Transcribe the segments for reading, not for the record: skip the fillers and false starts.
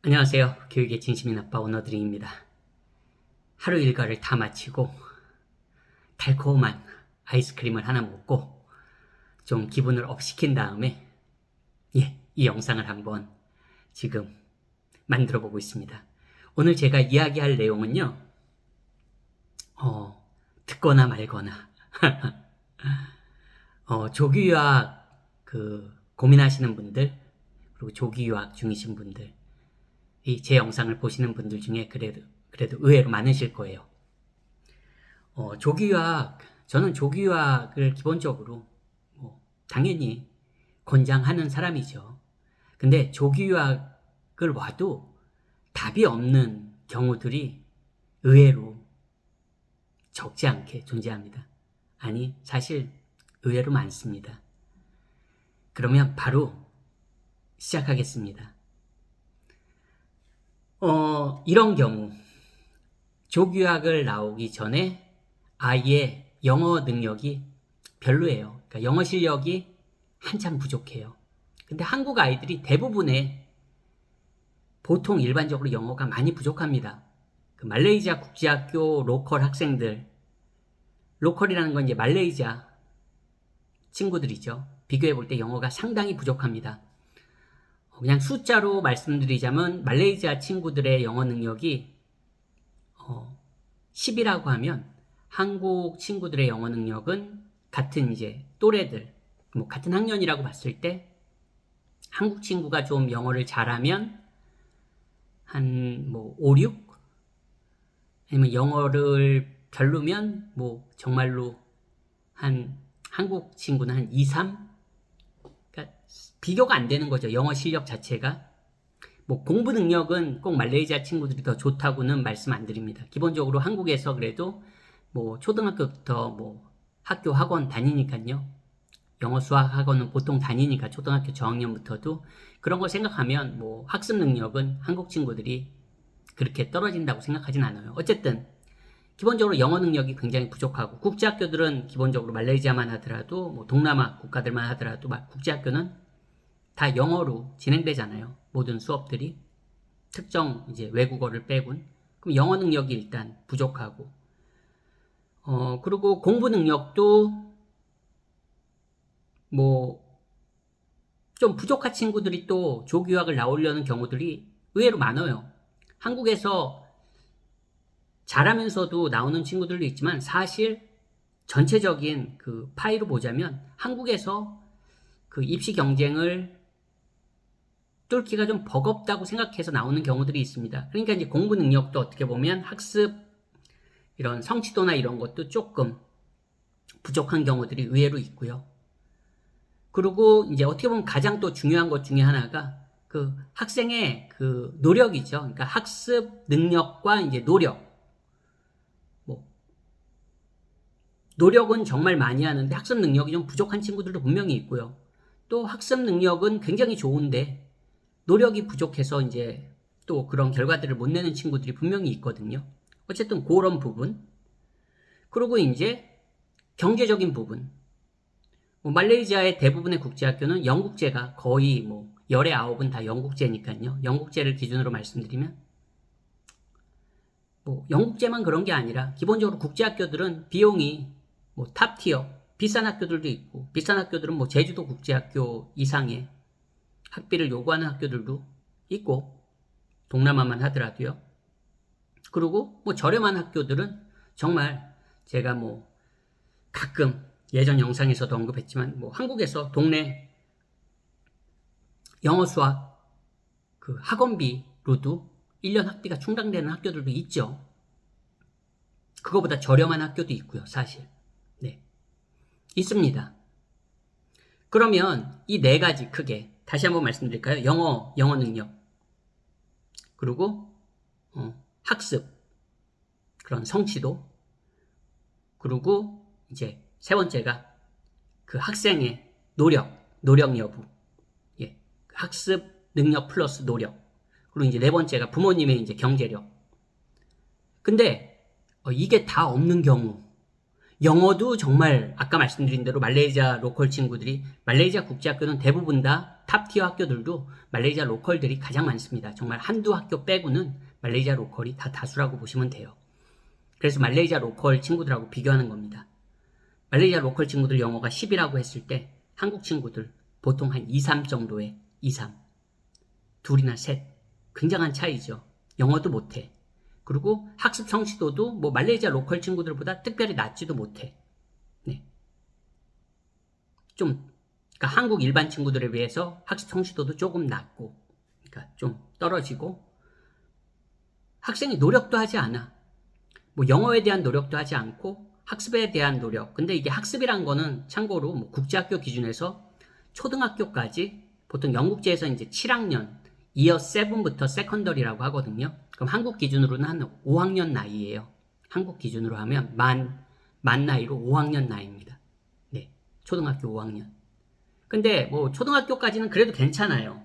안녕하세요. 교육의 진심인 아빠 오너드링입니다. 하루 일과를 다 마치고 달콤한 아이스크림을 하나 먹고 좀 기분을 업 시킨 다음에 이 영상을 한번 지금 만들어 보고 있습니다. 오늘 제가 이야기할 내용은요. 듣거나 말거나 조기 유학 고민하시는 분들, 그리고 조기 유학 중이신 분들, 제 영상을 보시는 분들 중에 그래도 의외로 많으실 거예요. 조기 유학, 저는 조기 유학을 기본적으로 당연히 권장하는 사람이죠. 근데 조기 유학을 와도 답이 없는 경우들이 의외로 적지 않게 존재합니다. 아니, 사실 의외로 많습니다. 그러면 바로 시작하겠습니다. 이런 경우, 조기 유학을 나오기 전에 아예 영어 능력이 별로예요. 그러니까 영어 실력이 한참 부족해요. 근데 한국 아이들이 보통 일반적으로 영어가 많이 부족합니다. 말레이시아 국제학교 로컬 학생들, 로컬이라는 건 이제 말레이시아 친구들이죠. 비교해 볼 때 영어가 상당히 부족합니다. 그냥 숫자로 말씀드리자면 말레이시아 친구들의 영어 능력이 10이라고 하면 한국 친구들의 영어 능력은 같은 이제 또래들, 같은 학년이라고 봤을 때 한국 친구가 좀 영어를 잘하면 한 5, 6? 아니면 영어를 별로면 정말로 한국 친구는 한 2, 3? 그러니까 비교가 안 되는 거죠. 영어 실력 자체가. 공부 능력은 꼭 말레이시아 친구들이 더 좋다고는 말씀 안 드립니다. 기본적으로 한국에서 그래도 초등학교부터 학교 학원 다니니까요. 영어 수학 학원은 보통 다니니까 초등학교 저학년부터도 그런 걸 생각하면 학습 능력은 한국 친구들이 그렇게 떨어진다고 생각하진 않아요. 어쨌든 기본적으로 영어 능력이 굉장히 부족하고, 국제학교들은 기본적으로 말레이시아만 하더라도 동남아 국가들만 하더라도 국제학교는 다 영어로 진행되잖아요. 모든 수업들이. 특정 이제 외국어를 빼곤. 그럼 영어 능력이 일단 부족하고, 그리고 공부 능력도 좀 부족한 친구들이 또 조기 유학을 나오려는 경우들이 의외로 많아요. 한국에서 잘하면서도 나오는 친구들도 있지만, 사실 전체적인 파이로 보자면 한국에서 입시 경쟁을 뚫기가 좀 버겁다고 생각해서 나오는 경우들이 있습니다. 그러니까 이제 공부 능력도 어떻게 보면 학습 이런 성취도나 이런 것도 조금 부족한 경우들이 의외로 있고요. 그리고 이제 어떻게 보면 가장 또 중요한 것 중에 하나가 학생의 노력이죠. 그러니까 학습 능력과 이제 노력은 정말 많이 하는데 학습 능력이 좀 부족한 친구들도 분명히 있고요. 또 학습 능력은 굉장히 좋은데 노력이 부족해서 이제 또 그런 결과들을 못 내는 친구들이 분명히 있거든요. 어쨌든 그런 부분. 그리고 이제 경제적인 부분. 말레이시아의 대부분의 국제학교는 영국제가 거의 10의 9은 다 영국제니까요. 영국제를 기준으로 말씀드리면 영국제만 그런 게 아니라 기본적으로 국제학교들은 비용이 탑티어, 비싼 학교들도 있고, 비싼 학교들은 제주도 국제학교 이상의 학비를 요구하는 학교들도 있고, 동남아만 하더라도요. 그리고 저렴한 학교들은 정말 제가 가끔 예전 영상에서도 언급했지만 한국에서 동네 영어 수학 학원비로도 1년 학비가 충당되는 학교들도 있죠. 그거보다 저렴한 학교도 있고요, 사실. 네, 있습니다. 그러면 이 4가지 크게 다시 한번 말씀드릴까요? 영어 능력, 그리고 학습, 그런 성취도, 그리고 이제 3번째가 학생의 노력 여부, 학습 능력 플러스 노력, 그리고 이제 4번째가 부모님의 이제 경제력. 근데 이게 다 없는 경우, 영어도 정말 아까 말씀드린 대로 말레이시아 로컬 친구들이, 말레이시아 국제학교는 대부분 다 탑티어 학교들도 말레이시아 로컬들이 가장 많습니다. 정말 한두 학교 빼고는 말레이시아 로컬이 다 다수라고 보시면 돼요. 그래서 말레이시아 로컬 친구들하고 비교하는 겁니다. 말레이시아 로컬 친구들 영어가 10이라고 했을 때 한국 친구들 보통 한 2, 3 정도의 2, 3. 둘이나 셋. 굉장한 차이죠. 영어도 못해. 그리고 학습 성취도도 뭐 말레이시아 로컬 친구들보다 특별히 낮지도 못해. 네. 그러니까 한국 일반 친구들에 비해서 학습 성취도도 조금 낮고, 그러니까 좀 떨어지고, 학생이 노력도 하지 않아. 뭐 영어에 대한 노력도 하지 않고, 학습에 대한 노력. 근데 이게 학습이란 거는 참고로 뭐 국제학교 기준에서 초등학교까지 보통 영국제에서 이제 7학년, 이어 7부터 세컨더리라고 하거든요. 그럼 한국 기준으로는 한 5학년 나이예요. 한국 기준으로 하면 만 나이로 5학년 나이입니다. 네, 초등학교 5학년. 근데 뭐 초등학교까지는 그래도 괜찮아요.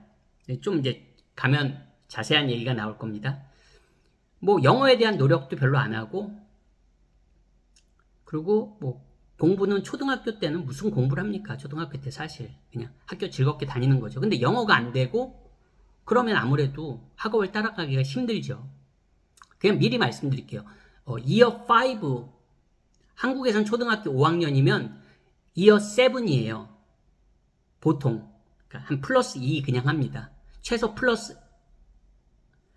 네, 좀 이제 가면 자세한 얘기가 나올 겁니다. 뭐 영어에 대한 노력도 별로 안 하고, 그리고 뭐 공부는 초등학교 때는 무슨 공부를 합니까? 초등학교 때 사실 그냥 학교 즐겁게 다니는 거죠. 근데 영어가 안 되고 그러면 아무래도 학업을 따라가기가 힘들죠. 그냥 미리 말씀드릴게요. Year 5, 한국에선 초등학교 5학년이면 Year 7이에요. 보통. 그러니까 한 플러스 2 그냥 합니다. 최소 플러스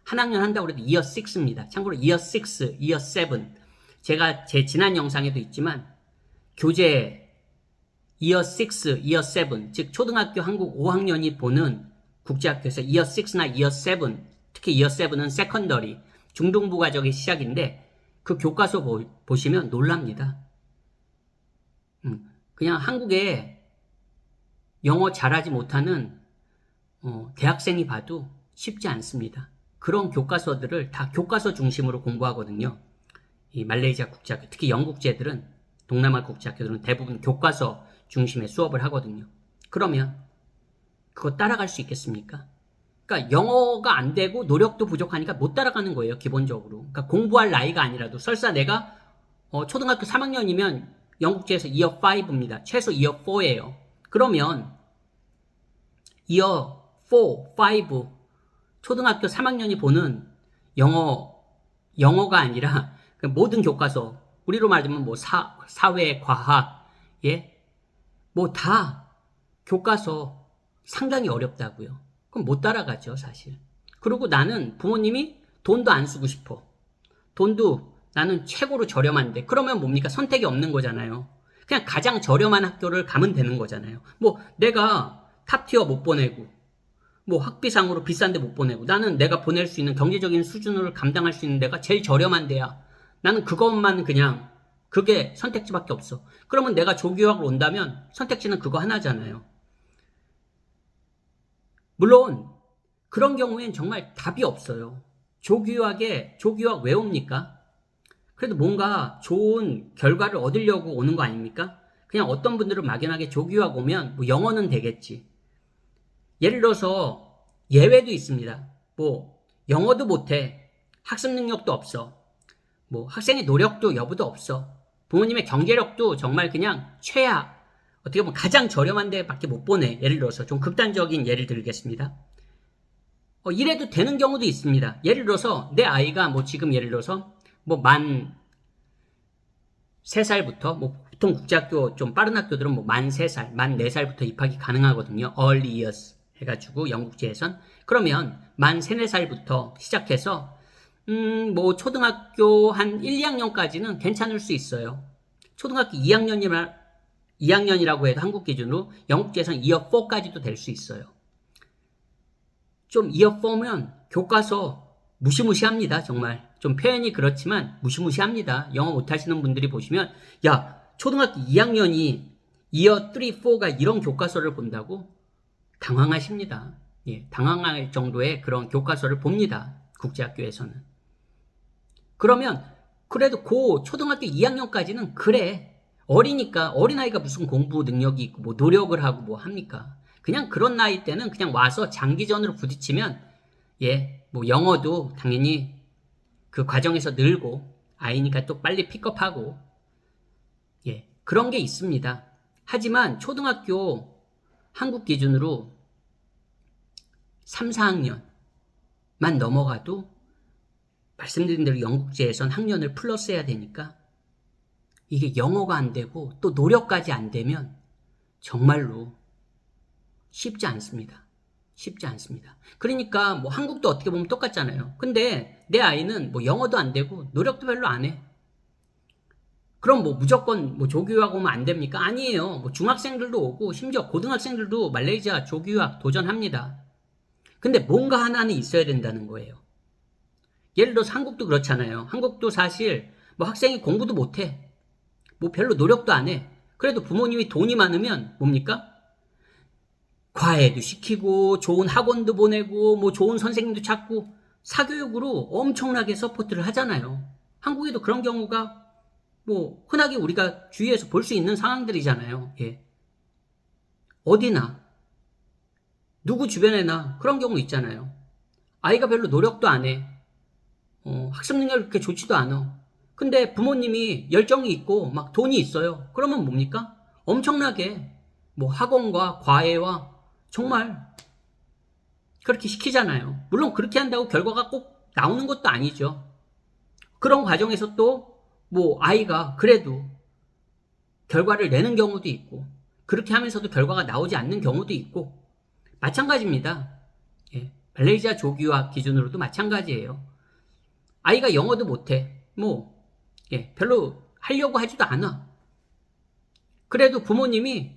한 학년 한다고 해도 Year 6입니다. 참고로 Year 6, Year 7. 제가 제 지난 영상에도 있지만 교재 Year 6, Year 7, 즉 초등학교 한국 5학년이 보는 국제학교에서 Year 6나 Year 7, 특히 Year 7은 세컨더리, 중등부가적의 시작인데 그 교과서 보시면 놀랍니다. 그냥 한국에 영어 잘하지 못하는 대학생이 봐도 쉽지 않습니다. 그런 교과서들을 다 교과서 중심으로 공부하거든요. 이 말레이시아 국제학교, 특히 영국제들은, 동남아 국제학교들은 대부분 교과서 중심의 수업을 하거든요. 그러면 그거 따라갈 수 있겠습니까? 그러니까 영어가 안 되고 노력도 부족하니까 못 따라가는 거예요, 기본적으로. 그러니까 공부할 나이가 아니라도, 설사 내가 초등학교 3학년이면 영국제에서 Year 5입니다. 최소 Year 4예요. 그러면 Year 4, 5, 초등학교 3학년이 보는 영어가 아니라 모든 교과서, 우리로 말하면 뭐 사회, 과학, 예, 뭐 다 교과서 상당히 어렵다고요. 그럼 못 따라가죠, 사실. 그리고 나는 부모님이 돈도 안 쓰고 싶어. 돈도 나는 최고로 저렴한데, 그러면 뭡니까? 선택이 없는 거잖아요. 그냥 가장 저렴한 학교를 가면 되는 거잖아요. 뭐 내가 탑티어 못 보내고, 뭐 학비상으로 비싼데 못 보내고, 나는 내가 보낼 수 있는 경제적인 수준을 감당할 수 있는 데가 제일 저렴한 데야. 나는 그것만 그냥, 그게 선택지밖에 없어. 그러면 내가 조교학을 온다면 선택지는 그거 하나잖아요. 물론 그런 경우엔 정말 답이 없어요. 조교학 왜 옵니까? 그래도 뭔가 좋은 결과를 얻으려고 오는 거 아닙니까? 그냥 어떤 분들은 막연하게 조교학 오면 뭐 영어는 되겠지. 예를 들어서 예외도 있습니다. 뭐 영어도 못해. 학습 능력도 없어. 뭐 학생의 노력도 여부도 없어. 부모님의 경제력도 정말 그냥 최악. 어떻게 보면 가장 저렴한 데밖에 못 보내. 예를 들어서 좀 극단적인 예를 들겠습니다. 이래도 되는 경우도 있습니다. 예를 들어서 내 아이가 뭐 지금 예를 들어서 뭐 만 3살부터, 뭐 보통 국제학교 좀 빠른 학교들은 뭐 만 3살, 만 4살부터 입학이 가능하거든요. Early years 해가지고 영국제에선. 그러면 만 3, 4살부터 시작해서 뭐 초등학교 한 1, 2학년까지는 괜찮을 수 있어요. 초등학교 2학년이라고 해도 한국 기준으로 영국제에서는 Year 4까지도 될 수 있어요. 좀 Year 4면 교과서 무시무시합니다. 정말 좀 표현이 그렇지만 무시무시합니다. 영어 못하시는 분들이 보시면, 야, 초등학교 2학년이 Year 3, 4가 이런 교과서를 본다고 당황하십니다. 예, 당황할 정도의 그런 교과서를 봅니다. 국제학교에서는. 그러면 그래도 초등학교 2학년까지는 그래. 어리니까, 어린아이가 무슨 공부 능력이 있고 뭐 노력을 하고 뭐 합니까? 그냥 그런 나이 때는 그냥 와서 장기전으로 부딪히면, 예, 뭐 영어도 당연히 그 과정에서 늘고, 아이니까 또 빨리 픽업하고, 예, 그런 게 있습니다. 하지만 초등학교 한국 기준으로 3, 4학년만 넘어가도 말씀드린 대로 영국제에선 학년을 플러스 해야 되니까 이게 영어가 안 되고 또 노력까지 안 되면 정말로 쉽지 않습니다. 쉽지 않습니다. 그러니까 뭐 한국도 어떻게 보면 똑같잖아요. 근데 내 아이는 뭐 영어도 안 되고 노력도 별로 안 해. 그럼 뭐 무조건 뭐 조교유학 오면 안 됩니까? 아니에요. 뭐 중학생들도 오고 심지어 고등학생들도 말레이시아 조교유학 도전합니다. 근데 뭔가 하나는 있어야 된다는 거예요. 예를 들어서 한국도 그렇잖아요. 한국도 사실 뭐 학생이 공부도 못해. 뭐 별로 노력도 안 해. 그래도 부모님이 돈이 많으면 뭡니까? 과외도 시키고 좋은 학원도 보내고 뭐 좋은 선생님도 찾고 사교육으로 엄청나게 서포트를 하잖아요. 한국에도 그런 경우가 뭐 흔하게 우리가 주위에서 볼 수 있는 상황들이잖아요. 예. 어디나 누구 주변에나 그런 경우 있잖아요. 아이가 별로 노력도 안 해. 학습 능력이 그렇게 좋지도 않아. 근데 부모님이 열정이 있고 막 돈이 있어요. 그러면 뭡니까? 엄청나게 뭐 학원과 과외와 정말 그렇게 시키잖아요. 물론 그렇게 한다고 결과가 꼭 나오는 것도 아니죠. 그런 과정에서 또 뭐 아이가 그래도 결과를 내는 경우도 있고 그렇게 하면서도 결과가 나오지 않는 경우도 있고 마찬가지입니다. 예, 말레이시아 조기유학 기준으로도 마찬가지예요. 아이가 영어도 못해. 뭐 별로 하려고 하지도 않아. 그래도 부모님이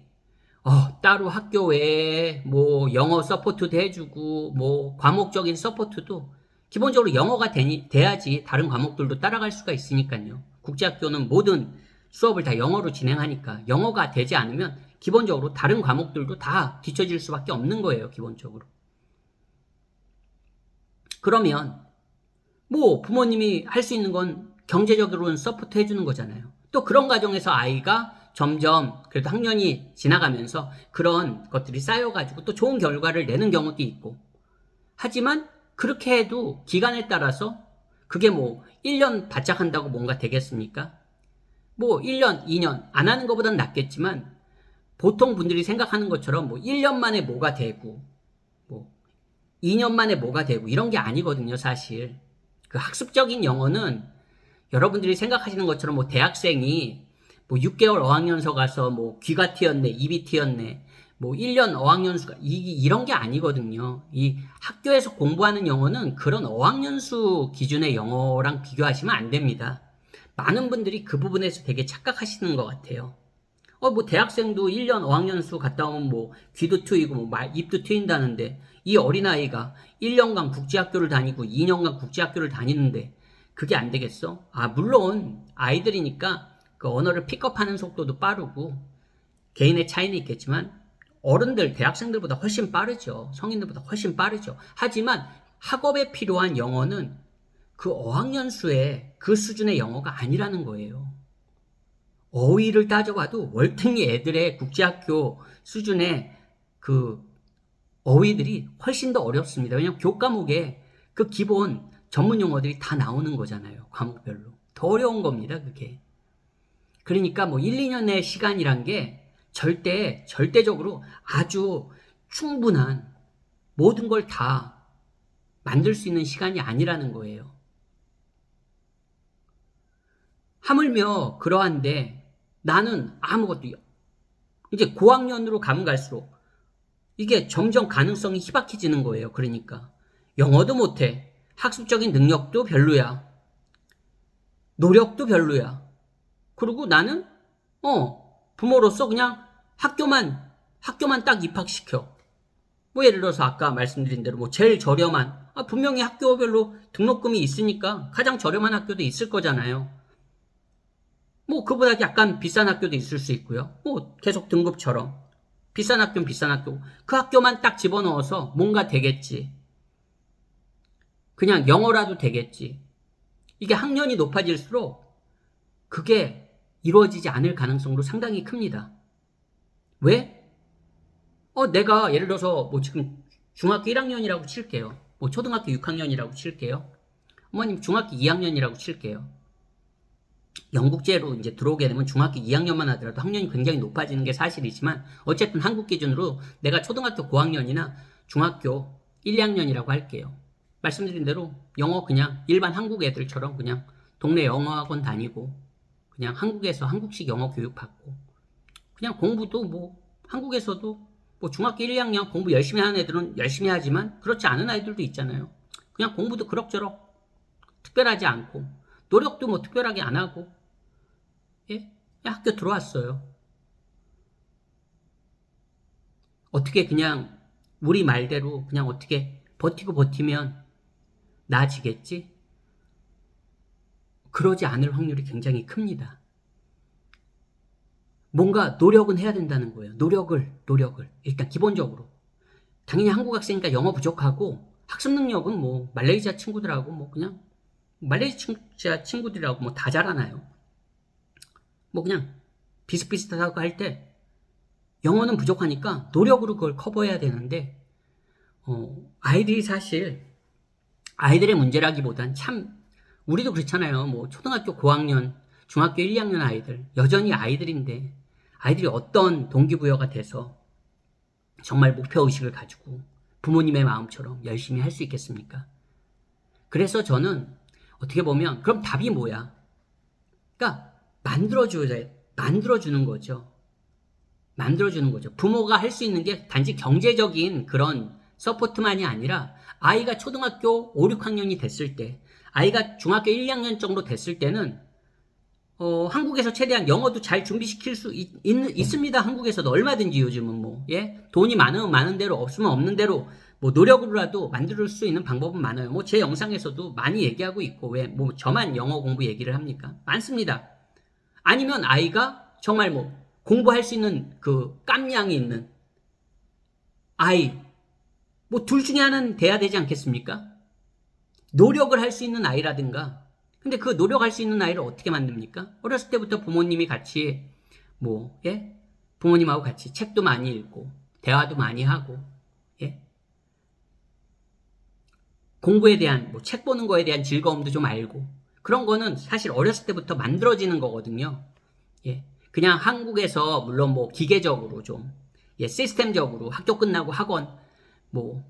따로 학교 외에 뭐 영어 서포트도 해주고 뭐 과목적인 서포트도 기본적으로 영어가 돼야지 다른 과목들도 따라갈 수가 있으니까요. 국제학교는 모든 수업을 다 영어로 진행하니까 영어가 되지 않으면 기본적으로 다른 과목들도 다 뒤처질 수밖에 없는 거예요. 기본적으로. 그러면 뭐 부모님이 할 수 있는 건 경제적으로는 서포트 해주는 거잖아요. 또 그런 과정에서 아이가 점점 그래도 학년이 지나가면서 그런 것들이 쌓여가지고 또 좋은 결과를 내는 경우도 있고 하지만 그렇게 해도 기간에 따라서 그게 뭐 1년 바짝 한다고 뭔가 되겠습니까? 뭐 1년, 2년 안 하는 것보단 낫겠지만 보통 분들이 생각하는 것처럼 뭐 1년 만에 뭐가 되고 뭐 2년 만에 뭐가 되고 이런 게 아니거든요, 사실. 그 학습적인 영어는 여러분들이 생각하시는 것처럼 뭐 대학생이 뭐 6개월 어학연수 가서 뭐 귀가 튀었네, 입이 튀었네, 뭐 1년 어학연수가 이런 게 아니거든요. 이 학교에서 공부하는 영어는 그런 어학연수 기준의 영어랑 비교하시면 안 됩니다. 많은 분들이 그 부분에서 되게 착각하시는 것 같아요. 뭐 대학생도 1년 어학연수 갔다 오면 뭐 귀도 트이고 뭐 입도 트인다는데 이 어린아이가 1년간 국제학교를 다니고 2년간 국제학교를 다니는데 그게 안 되겠어? 물론 아이들이니까 그 언어를 픽업하는 속도도 빠르고 개인의 차이는 있겠지만 어른들, 대학생들보다 훨씬 빠르죠. 성인들보다 훨씬 빠르죠. 하지만 학업에 필요한 영어는 그 어학연수의 그 수준의 영어가 아니라는 거예요. 어휘를 따져봐도 월등히 애들의 국제학교 수준의 그 어휘들이 훨씬 더 어렵습니다. 왜냐하면 교과목에 그 기본 전문 용어들이 다 나오는 거잖아요. 과목별로. 더 어려운 겁니다, 그게. 그러니까 뭐 1, 2년의 시간이란 게 절대적으로 아주 충분한 모든 걸 다 만들 수 있는 시간이 아니라는 거예요. 하물며 그러한데 나는 아무것도 이제 고학년으로 가면 갈수록 이게 점점 가능성이 희박해지는 거예요. 그러니까 영어도 못해. 학습적인 능력도 별로야. 노력도 별로야. 그리고 나는 부모로서 그냥 학교만 딱 입학시켜. 뭐 예를 들어서 아까 말씀드린 대로 뭐 제일 저렴한 분명히 학교별로 등록금이 있으니까 가장 저렴한 학교도 있을 거잖아요. 뭐 그보다 약간 비싼 학교도 있을 수 있고요. 뭐 계속 등급처럼 비싼 학교는 비싼 학교. 그 학교만 딱 집어넣어서 뭔가 되겠지. 그냥 영어라도 되겠지. 이게 학년이 높아질수록 그게 이루어지지 않을 가능성도 상당히 큽니다. 왜? 내가 예를 들어서 뭐 지금 중학교 1학년이라고 칠게요. 뭐 초등학교 6학년이라고 칠게요. 어머님 중학교 2학년이라고 칠게요. 영국제로 이제 들어오게 되면 중학교 2학년만 하더라도 학년이 굉장히 높아지는 게 사실이지만 어쨌든 한국 기준으로 내가 초등학교 고학년이나 중학교 1, 2학년이라고 할게요. 말씀드린 대로 영어 그냥 일반 한국 애들처럼 그냥 동네 영어학원 다니고 그냥 한국에서 한국식 영어 교육 받고 그냥 공부도 뭐 한국에서도 뭐 중학교 1, 2학년 공부 열심히 하는 애들은 열심히 하지만 그렇지 않은 아이들도 있잖아요. 그냥 공부도 그럭저럭 특별하지 않고 노력도 뭐 특별하게 안 하고 예? 학교 들어왔어요. 어떻게 그냥 우리 말대로 그냥 어떻게 버티고 버티면 나아지겠지? 그러지 않을 확률이 굉장히 큽니다. 뭔가 노력은 해야 된다는 거예요. 노력을. 일단 기본적으로. 당연히 한국 학생이니까 영어 부족하고 학습 능력은 뭐 말레이시아 친구들하고 뭐 그냥 말레이시아 친구들하고 뭐 다 잘하나요? 뭐 그냥 비슷비슷하다고 할 때 영어는 부족하니까 노력으로 그걸 커버해야 되는데 아이들이 사실 아이들의 문제라기보단 참 우리도 그렇잖아요. 뭐 초등학교 고학년, 중학교 1, 2학년 아이들 여전히 아이들인데 아이들이 어떤 동기부여가 돼서 정말 목표의식을 가지고 부모님의 마음처럼 열심히 할 수 있겠습니까? 그래서 저는 어떻게 보면 그럼 답이 뭐야? 그러니까 만들어주는 거죠. 만들어주는 거죠. 부모가 할 수 있는 게 단지 경제적인 그런 서포트만이 아니라 아이가 초등학교 5, 6학년이 됐을 때 아이가 중학교 1, 2학년 정도 됐을 때는 한국에서 최대한 영어도 잘 준비시킬 수 있습니다. 한국에서도 얼마든지 요즘은 뭐, 예? 돈이 많으면 많은 대로 없으면 없는 대로 뭐 노력으로라도 만들 수 있는 방법은 많아요. 뭐 제 영상에서도 많이 얘기하고 있고 왜 뭐 저만 영어 공부 얘기를 합니까? 많습니다. 아니면 아이가 정말 뭐 공부할 수 있는 그 깜냥이 있는 아이 뭐 둘 중에 하나는 돼야 되지 않겠습니까? 노력을 할 수 있는 아이라든가 근데 그 노력할 수 있는 아이를 어떻게 만듭니까? 어렸을 때부터 부모님이 같이 뭐 예? 부모님하고 같이 책도 많이 읽고 대화도 많이 하고 예? 공부에 대한 뭐 책 보는 거에 대한 즐거움도 좀 알고 그런 거는 사실 어렸을 때부터 만들어지는 거거든요. 예. 그냥 한국에서 물론 뭐 기계적으로 좀 예, 시스템적으로 학교 끝나고 학원 뭐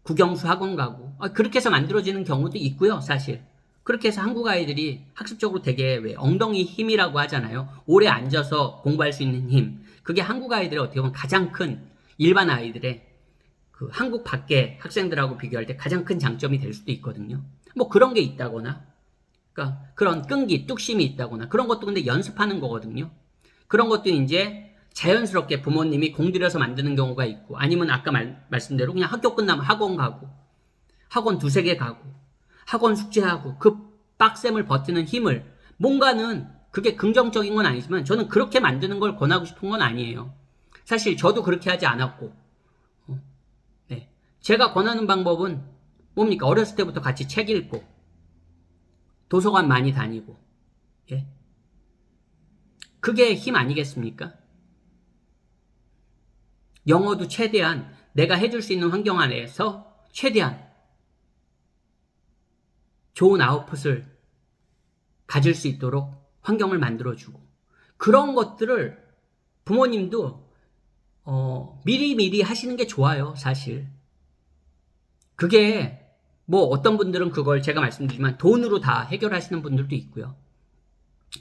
국영수 학원 가고 그렇게 해서 만들어지는 경우도 있고요. 사실 그렇게 해서 한국 아이들이 학습적으로 되게 왜 엉덩이 힘이라고 하잖아요. 오래 앉아서 공부할 수 있는 힘 그게 한국 아이들의 어떻게 보면 가장 큰 일반 아이들의 그 한국 밖의 학생들하고 비교할 때 가장 큰 장점이 될 수도 있거든요. 뭐 그런 게 있다거나 그러니까 그런 끈기, 뚝심이 있다거나 그런 것도 근데 연습하는 거거든요. 그런 것도 이제 자연스럽게 부모님이 공들여서 만드는 경우가 있고 아니면 아까 말씀대로 그냥 학교 끝나면 학원 가고 학원 두세 개 가고 학원 숙제하고 그 빡셈을 버티는 힘을 뭔가는 그게 긍정적인 건 아니지만 저는 그렇게 만드는 걸 권하고 싶은 건 아니에요. 사실 저도 그렇게 하지 않았고 네. 제가 권하는 방법은 뭡니까? 어렸을 때부터 같이 책 읽고 도서관 많이 다니고 예. 그게 힘 아니겠습니까? 영어도 최대한 내가 해줄 수 있는 환경 안에서 최대한 좋은 아웃풋을 가질 수 있도록 환경을 만들어주고 그런 것들을 부모님도 미리미리 하시는 게 좋아요. 사실 그게 뭐 어떤 분들은 그걸 제가 말씀드리지만 돈으로 다 해결하시는 분들도 있고요.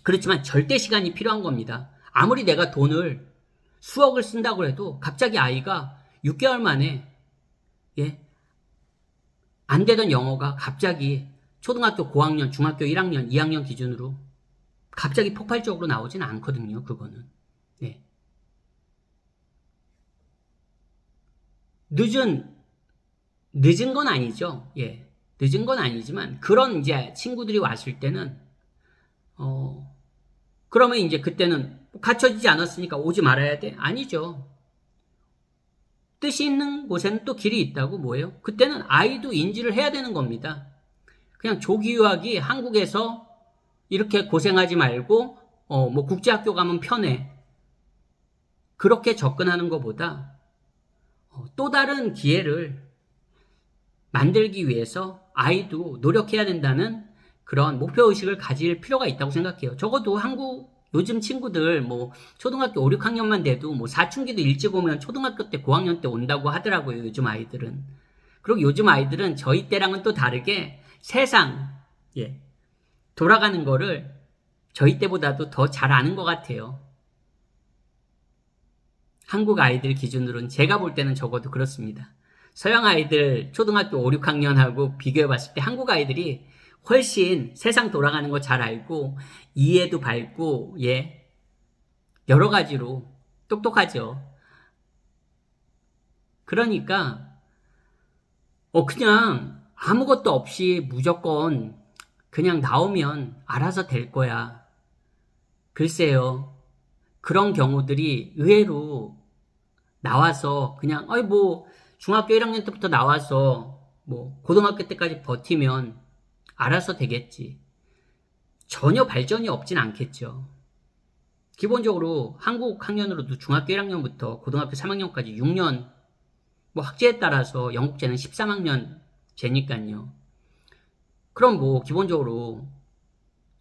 그렇지만 절대 시간이 필요한 겁니다. 아무리 내가 돈을 수억을 쓴다고 해도 갑자기 아이가 6개월 만에 예, 안 되던 영어가 갑자기 초등학교 고학년, 중학교 1학년, 2학년 기준으로 갑자기 폭발적으로 나오진 않거든요. 그거는. 네. 늦은 건 아니죠. 예. 늦은 건 아니지만 그런 이제 친구들이 왔을 때는 그러면 이제 그때는 갖춰지지 않았으니까 오지 말아야 돼? 아니죠. 뜻이 있는 곳에는 또 길이 있다고 뭐예요? 그때는 아이도 인지를 해야 되는 겁니다. 그냥 조기 유학이 한국에서 이렇게 고생하지 말고 뭐 국제학교 가면 편해. 그렇게 접근하는 것보다 또 다른 기회를 만들기 위해서 아이도 노력해야 된다는 그런 목표의식을 가질 필요가 있다고 생각해요. 적어도 한국 요즘 친구들 뭐 초등학교 5, 6학년만 돼도 뭐 사춘기도 일찍 오면 초등학교 때 고학년 때 온다고 하더라고요. 요즘 아이들은. 그리고 요즘 아이들은 저희 때랑은 또 다르게 세상 돌아가는 거를 저희 때보다도 더 잘 아는 것 같아요. 한국 아이들 기준으로는 제가 볼 때는 적어도 그렇습니다. 서양 아이들 초등학교 5, 6학년하고 비교해 봤을 때 한국 아이들이 훨씬 세상 돌아가는 거 잘 알고 이해도 밝고 여러 가지로 똑똑하죠. 그러니까 그냥 아무것도 없이 무조건 그냥 나오면 알아서 될 거야. 글쎄요. 그런 경우들이 의외로 나와서 그냥 뭐 중학교 1학년 때부터 나와서 뭐 고등학교 때까지 버티면 알아서 되겠지. 전혀 발전이 없진 않겠죠. 기본적으로 한국 학년으로도 중학교 1학년부터 고등학교 3학년까지 6년 뭐 학제에 따라서 영국제는 13학년 제니까요. 그럼 뭐 기본적으로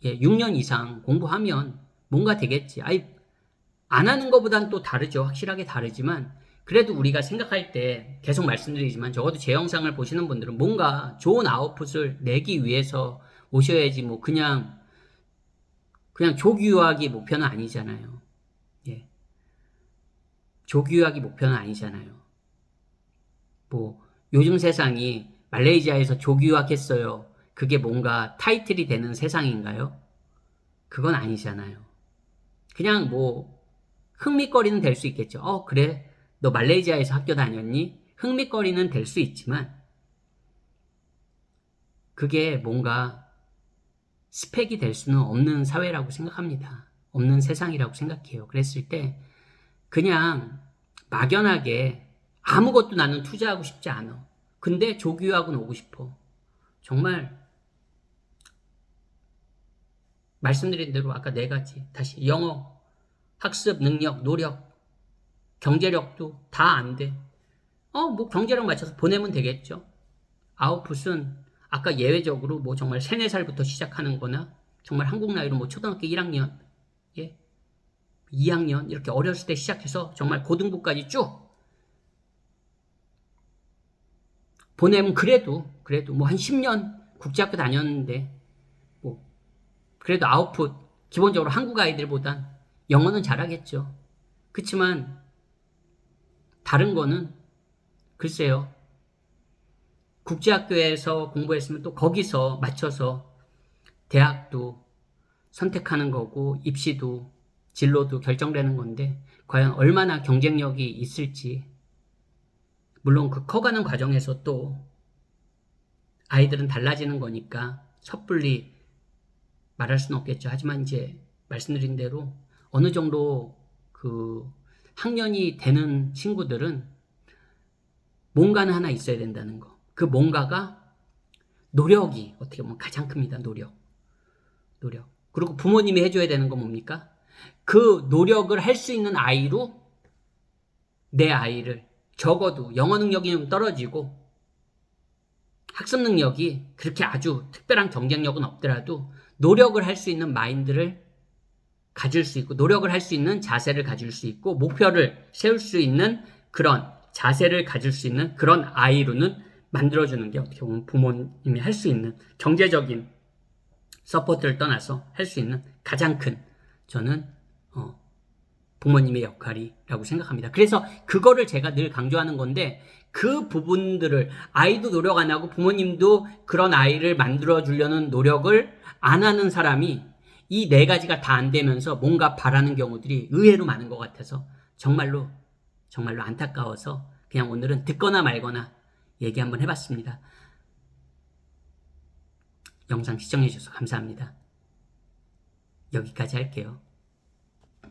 6년 이상 공부하면 뭔가 되겠지. 안 하는 것보단 또 다르죠. 확실하게 다르지만 그래도 우리가 생각할 때 계속 말씀드리지만 적어도 제 영상을 보시는 분들은 뭔가 좋은 아웃풋을 내기 위해서 오셔야지 뭐 그냥 조기 유학이 목표는 아니잖아요. 조기 유학이 목표는 아니잖아요. 뭐 요즘 세상이 말레이시아에서 조기 유학했어요. 그게 뭔가 타이틀이 되는 세상인가요? 그건 아니잖아요. 그냥 뭐 흥미거리는 될 수 있겠죠. 그래? 너 말레이시아에서 학교 다녔니? 흥미거리는 될 수 있지만 그게 뭔가 스펙이 될 수는 없는 사회라고 생각합니다. 없는 세상이라고 생각해요. 그랬을 때 그냥 막연하게 아무것도 나는 투자하고 싶지 않아. 근데 조교학은 오고 싶어. 정말 말씀드린 대로 아까 4가지 다시 영어, 학습 능력, 노력, 경제력도 다 안 돼. 뭐 경제력 맞춰서 보내면 되겠죠. 아웃풋은 아까 예외적으로 뭐 정말 3, 4살부터 시작하는 거나 정말 한국 나이로 뭐 초등학교 1학년, 2학년 이렇게 어렸을 때 시작해서 정말 고등부까지 쭉 보내면 그래도 뭐 한 10년 국제학교 다녔는데 뭐 그래도 아웃풋 기본적으로 한국 아이들보단 영어는 잘하겠죠. 그렇지만 다른 거는 글쎄요. 국제학교에서 공부했으면 또 거기서 맞춰서 대학도 선택하는 거고 입시도 진로도 결정되는 건데 과연 얼마나 경쟁력이 있을지 물론 그 커가는 과정에서 또 아이들은 달라지는 거니까 섣불리 말할 수는 없겠죠. 하지만 이제 말씀드린 대로 어느 정도 그 학년이 되는 친구들은 뭔가는 하나 있어야 된다는 거. 그 뭔가가 노력이 어떻게 보면 가장 큽니다. 노력. 그리고 부모님이 해줘야 되는 건 뭡니까? 그 노력을 할 수 있는 아이로 내 아이를 적어도 영어 능력이 좀 떨어지고 학습 능력이 그렇게 아주 특별한 경쟁력은 없더라도 노력을 할 수 있는 마인드를 가질 수 있고 노력을 할 수 있는 자세를 가질 수 있고 목표를 세울 수 있는 그런 자세를 가질 수 있는 그런 아이로는 만들어주는 게 어떻게 보면 부모님이 할 수 있는 경제적인 서포트를 떠나서 할 수 있는 가장 큰 저는 부모님의 역할이라고 생각합니다. 그래서 그거를 제가 늘 강조하는 건데 그 부분들을 아이도 노력 안 하고 부모님도 그런 아이를 만들어주려는 노력을 안 하는 사람이 이 4가지가 다 안 되면서 뭔가 바라는 경우들이 의외로 많은 것 같아서 정말로 안타까워서 그냥 오늘은 듣거나 말거나 얘기 한번 해봤습니다. 영상 시청해주셔서 감사합니다. 여기까지 할게요.